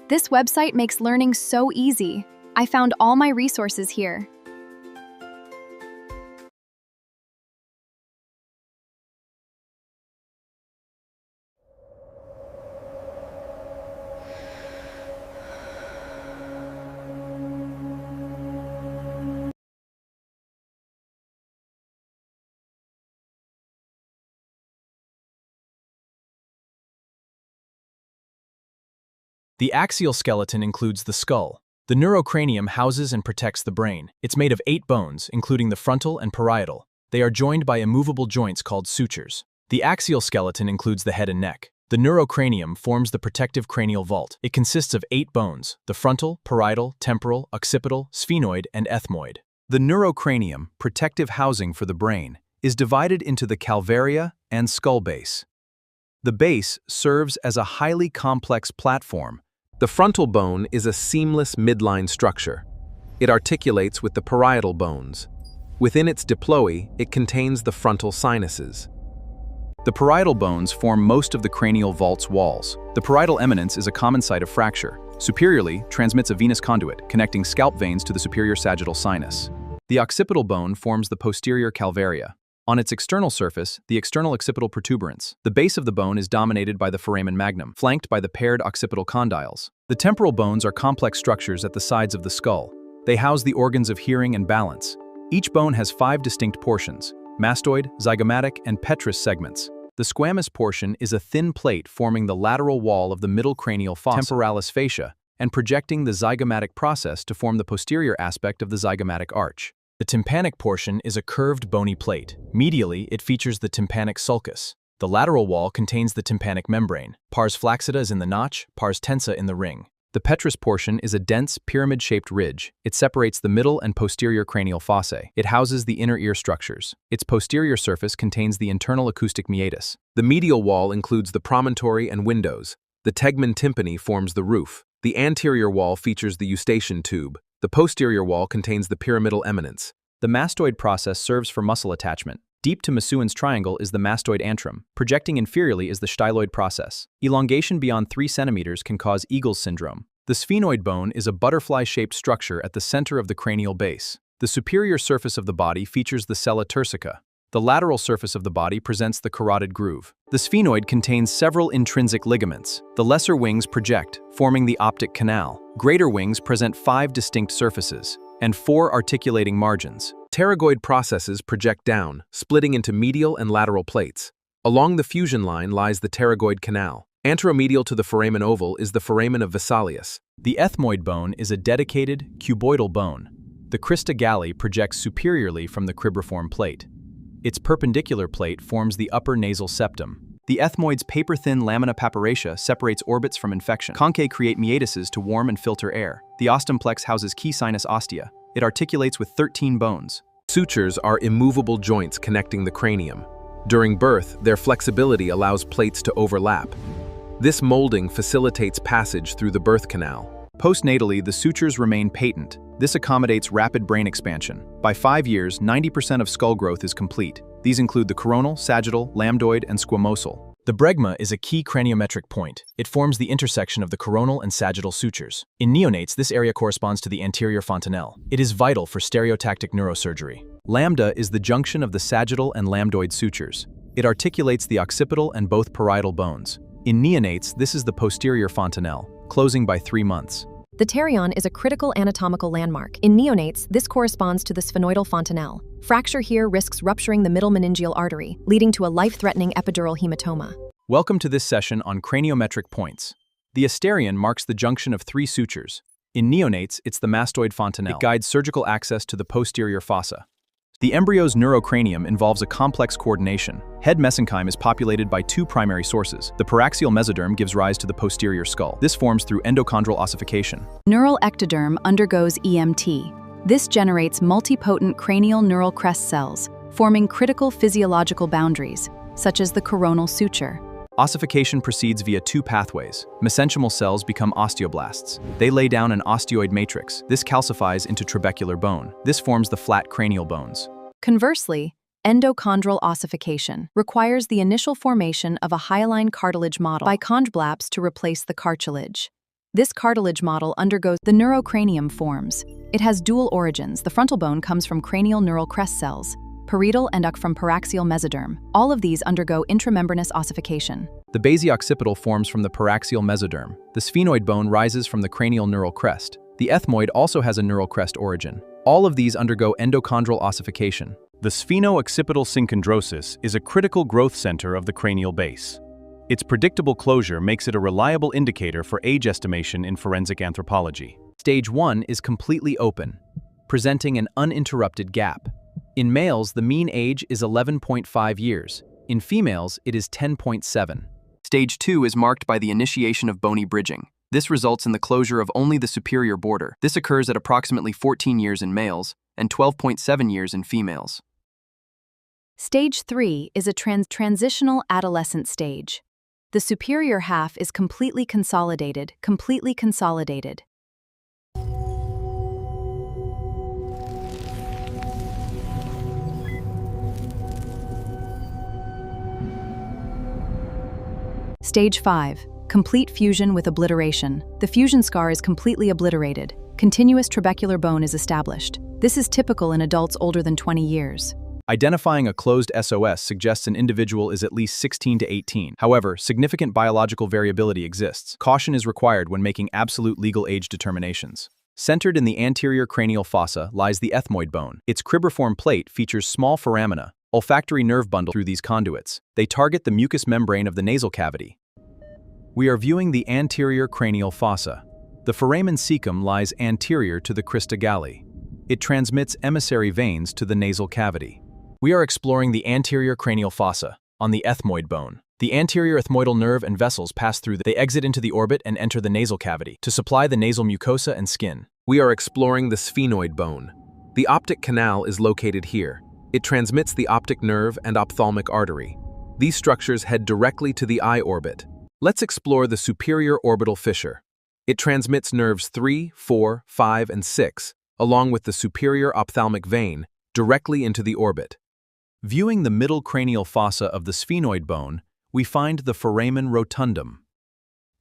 This website makes learning so easy. I found all my resources here. The axial skeleton includes the skull. The neurocranium houses and protects the brain. It's made of 8 bones, including the frontal and parietal. They are joined by immovable joints called sutures. The axial skeleton includes the head and neck. The neurocranium forms the protective cranial vault. It consists of 8 bones: the frontal, parietal, temporal, occipital, sphenoid, and ethmoid. The neurocranium, protective housing for the brain, is divided into the calvaria and skull base. The base serves as a highly complex platform. The frontal bone is a seamless midline structure. It articulates with the parietal bones. Within its diploe, it contains the frontal sinuses. The parietal bones form most of the cranial vault's walls. The parietal eminence is a common site of fracture. Superiorly, transmits a venous conduit, connecting scalp veins to the superior sagittal sinus. The occipital bone forms the posterior calvaria. On its external surface, the external occipital protuberance. The base of the bone is dominated by the foramen magnum, flanked by the paired occipital condyles. The temporal bones are complex structures at the sides of the skull. They house the organs of hearing and balance. Each bone has 5 distinct portions: mastoid, zygomatic, and petrous segments. The squamous portion is a thin plate forming the lateral wall of the middle cranial fossa, temporalis fascia, and projecting the zygomatic process to form the posterior aspect of the zygomatic arch. The tympanic portion is a curved bony plate. Medially, it features the tympanic sulcus. The lateral wall contains the tympanic membrane. Pars flaccida is in the notch, pars tensa in the ring. The petrous portion is a dense, pyramid-shaped ridge. It separates the middle and posterior cranial fossae. It houses the inner ear structures. Its posterior surface contains the internal acoustic meatus. The medial wall includes the promontory and windows. The tegmen tympani forms the roof. The anterior wall features the eustachian tube. The posterior wall contains the pyramidal eminence. The mastoid process serves for muscle attachment. Deep to Masuin's triangle is the mastoid antrum. Projecting inferiorly is the styloid process. Elongation beyond 3 centimeters can cause Eagle's syndrome. The sphenoid bone is a butterfly-shaped structure at the center of the cranial base. The superior surface of the body features the sella turcica. The lateral surface of the body presents the carotid groove. The sphenoid contains several intrinsic ligaments. The lesser wings project, forming the optic canal. Greater wings present 5 distinct surfaces and 4 articulating margins. Pterygoid processes project down, splitting into medial and lateral plates. Along the fusion line lies the pterygoid canal. Anteromedial to the foramen oval is the foramen of Vesalius. The ethmoid bone is a dedicated, cuboidal bone. The crista galli projects superiorly from the cribriform plate. Its perpendicular plate forms the upper nasal septum. The ethmoid's paper-thin lamina papyracea separates orbits from infection. Conchae create meatises to warm and filter air. The ostimplex houses key sinus ostia. It articulates with 13 bones. Sutures are immovable joints connecting the cranium. During birth, their flexibility allows plates to overlap. This molding facilitates passage through the birth canal. Postnatally, the sutures remain patent. This accommodates rapid brain expansion. By 5 years, 90% of skull growth is complete. These include the coronal, sagittal, lambdoid, and squamosal. The bregma is a key craniometric point. It forms the intersection of the coronal and sagittal sutures. In neonates, this area corresponds to the anterior fontanelle. It is vital for stereotactic neurosurgery. Lambda is the junction of the sagittal and lambdoid sutures. It articulates the occipital and both parietal bones. In neonates, this is the posterior fontanelle, closing by 3 months. The pterion is a critical anatomical landmark. In neonates, this corresponds to the sphenoidal fontanelle. Fracture here risks rupturing the middle meningeal artery, leading to a life-threatening epidural hematoma. Welcome to this session on craniometric points. The asterion marks the junction of 3 sutures. In neonates, it's the mastoid fontanelle. It guides surgical access to the posterior fossa. The embryo's neurocranium involves a complex coordination. Head mesenchyme is populated by 2 primary sources. The paraxial mesoderm gives rise to the posterior skull. This forms through endochondral ossification. Neural ectoderm undergoes EMT. This generates multipotent cranial neural crest cells, forming critical physiological boundaries, such as the coronal suture. Ossification proceeds via 2 pathways. Mesenchymal cells become osteoblasts. They lay down an osteoid matrix. This calcifies into trabecular bone. This forms the flat cranial bones. Conversely, endochondral ossification requires the initial formation of a hyaline cartilage model by chondroblasts to replace the cartilage. This cartilage model undergoes the neurocranium forms. It has dual origins. The frontal bone comes from cranial neural crest cells, parietal and from paraxial mesoderm. All of these undergo intramembranous ossification. The basioccipital forms from the paraxial mesoderm. The sphenoid bone rises from the cranial neural crest. The ethmoid also has a neural crest origin. All of these undergo endochondral ossification. The spheno-occipital synchondrosis is a critical growth center of the cranial base. Its predictable closure makes it a reliable indicator for age estimation in forensic anthropology. Stage 1 is completely open, presenting an uninterrupted gap. In males, the mean age is 11.5 years. In females, it is 10.7. Stage 2 is marked by the initiation of bony bridging. This results in the closure of only the superior border. This occurs at approximately 14 years in males and 12.7 years in females. Stage 3 is a transitional adolescent stage. The superior half is completely consolidated. Stage 5. Complete fusion with obliteration. The fusion scar is completely obliterated. Continuous trabecular bone is established. This is typical in adults older than 20 years. Identifying a closed SOS suggests an individual is at least 16 to 18. However, significant biological variability exists. Caution is required when making absolute legal age determinations. Centered in the anterior cranial fossa lies the ethmoid bone. Its cribriform plate features small foramina, olfactory nerve bundle through these conduits. They target the mucous membrane of the nasal cavity. We are viewing the anterior cranial fossa. The foramen cecum lies anterior to the crista galli. It transmits emissary veins to the nasal cavity. We are exploring the anterior cranial fossa, on the ethmoid bone. The anterior ethmoidal nerve and vessels pass through. They exit into the orbit and enter the nasal cavity to supply the nasal mucosa and skin. We are exploring the sphenoid bone. The optic canal is located here. It transmits the optic nerve and ophthalmic artery. These structures head directly to the eye orbit. Let's explore the superior orbital fissure. It transmits nerves 3, 4, 5, and 6, along with the superior ophthalmic vein, directly into the orbit. Viewing the middle cranial fossa of the sphenoid bone, we find the foramen rotundum.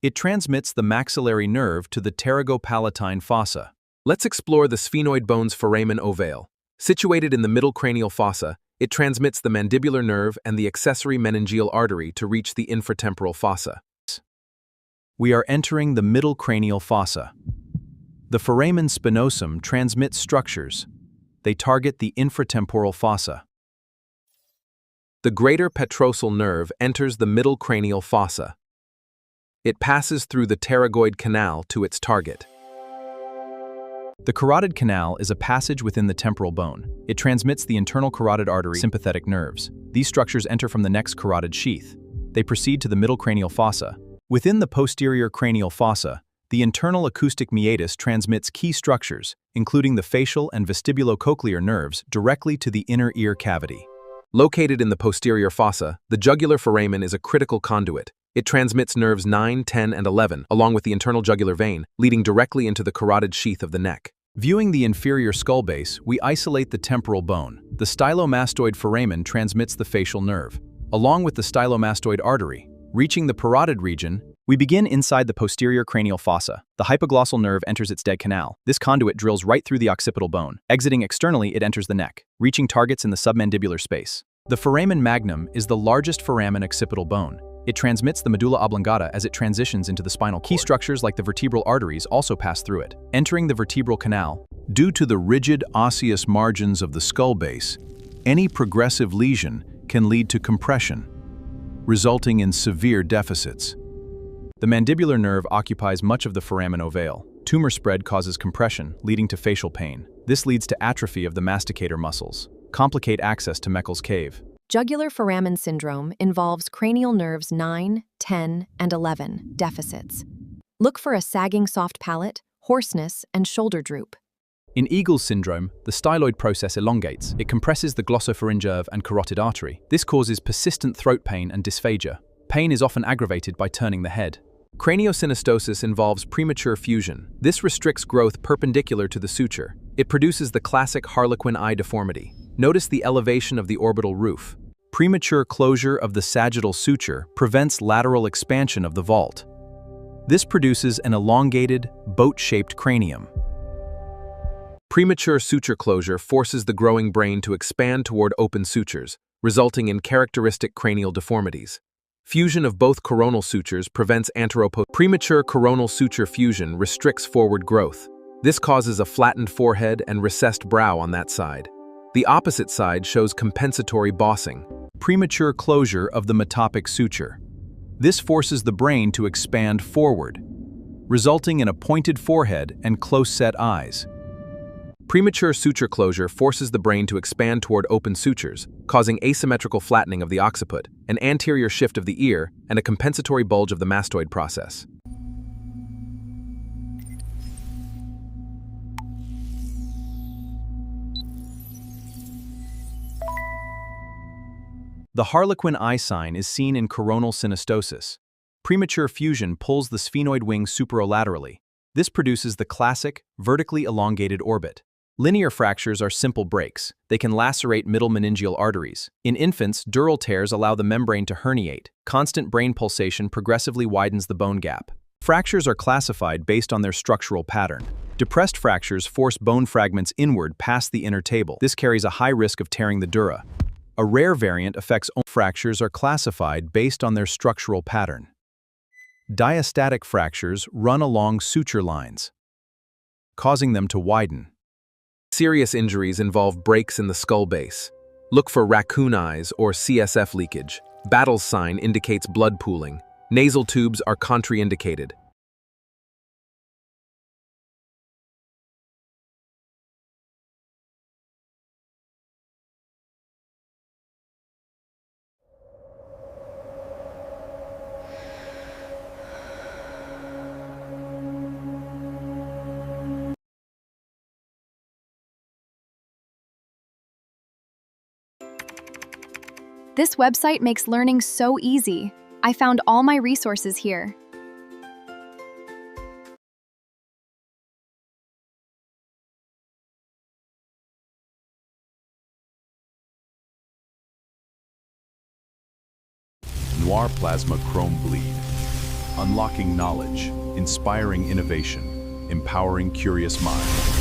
It transmits the maxillary nerve to the pterygopalatine fossa. Let's explore the sphenoid bone's foramen ovale. Situated in the middle cranial fossa, it transmits the mandibular nerve and the accessory meningeal artery to reach the infratemporal fossa. We are entering the middle cranial fossa. The foramen spinosum transmits structures. They target the infratemporal fossa. The greater petrosal nerve enters the middle cranial fossa. It passes through the pterygoid canal to its target. The carotid canal is a passage within the temporal bone. It transmits the internal carotid artery sympathetic nerves. These structures enter from the next carotid sheath. They proceed to the middle cranial fossa. Within the posterior cranial fossa, the internal acoustic meatus transmits key structures, including the facial and vestibulocochlear nerves, directly to the inner ear cavity. Located in the posterior fossa, the jugular foramen is a critical conduit. It transmits nerves 9, 10, and 11, along with the internal jugular vein, leading directly into the carotid sheath of the neck. Viewing the inferior skull base, we isolate the temporal bone. The stylomastoid foramen transmits the facial nerve, along with the stylomastoid artery. Reaching the parotid region, we begin inside the posterior cranial fossa. The hypoglossal nerve enters its dead canal. This conduit drills right through the occipital bone. Exiting externally, it enters the neck, reaching targets in the submandibular space. The foramen magnum is the largest foramen occipital bone. It transmits the medulla oblongata as it transitions into the spinal cord. Key structures like the vertebral arteries also pass through it. Entering the vertebral canal, Due to the rigid osseous margins of the skull base, any progressive lesion can lead to compression, resulting in severe deficits. the mandibular nerve occupies much of the foramen ovale. Tumor spread causes compression, leading to facial pain. This leads to atrophy of the masticator muscles. Complicate access to Meckel's cave. Jugular foramen syndrome involves cranial nerves 9, 10, and 11 deficits. Look for a sagging soft palate, hoarseness, and shoulder droop. In Eagle's syndrome, the styloid process elongates. It compresses the glossopharyngeal and carotid artery. This causes persistent throat pain and dysphagia. Pain is often aggravated by turning the head. Craniosynostosis involves premature fusion. This restricts growth perpendicular to the suture. It produces the classic harlequin eye deformity. Notice the elevation of the orbital roof. Premature closure of the sagittal suture prevents lateral expansion of the vault. This produces an elongated, boat-shaped cranium. Premature suture closure forces the growing brain to expand toward open sutures, resulting in characteristic cranial deformities. Fusion of both coronal sutures prevents Premature coronal suture fusion restricts forward growth. This causes a flattened forehead and recessed brow on that side. The opposite side shows compensatory bossing. Premature closure of the metopic suture. This forces the brain to expand forward, resulting in a pointed forehead and close-set eyes. Premature suture closure forces the brain to expand toward open sutures, causing asymmetrical flattening of the occiput, an anterior shift of the ear, and a compensatory bulge of the mastoid process. The harlequin eye sign is seen in coronal synostosis. Premature fusion pulls the sphenoid wing superolaterally. This produces the classic, vertically elongated orbit. Linear fractures are simple breaks. They can lacerate middle meningeal arteries. In infants, dural tears allow the membrane to herniate. Constant brain pulsation progressively widens the bone gap. Fractures are classified based on their structural pattern. Depressed fractures force bone fragments inward past the inner table. This carries a high risk of tearing the dura. A rare variant affects only fractures are classified based on their structural pattern. Diastatic fractures run along suture lines, causing them to widen. Serious injuries involve breaks in the skull base. Look for raccoon eyes or CSF leakage. Battle's sign indicates blood pooling. Nasal tubes are contraindicated. This website makes learning so easy. I found all my resources here. Noir Plasma Chrome Bleed. Unlocking knowledge, inspiring innovation, empowering curious minds.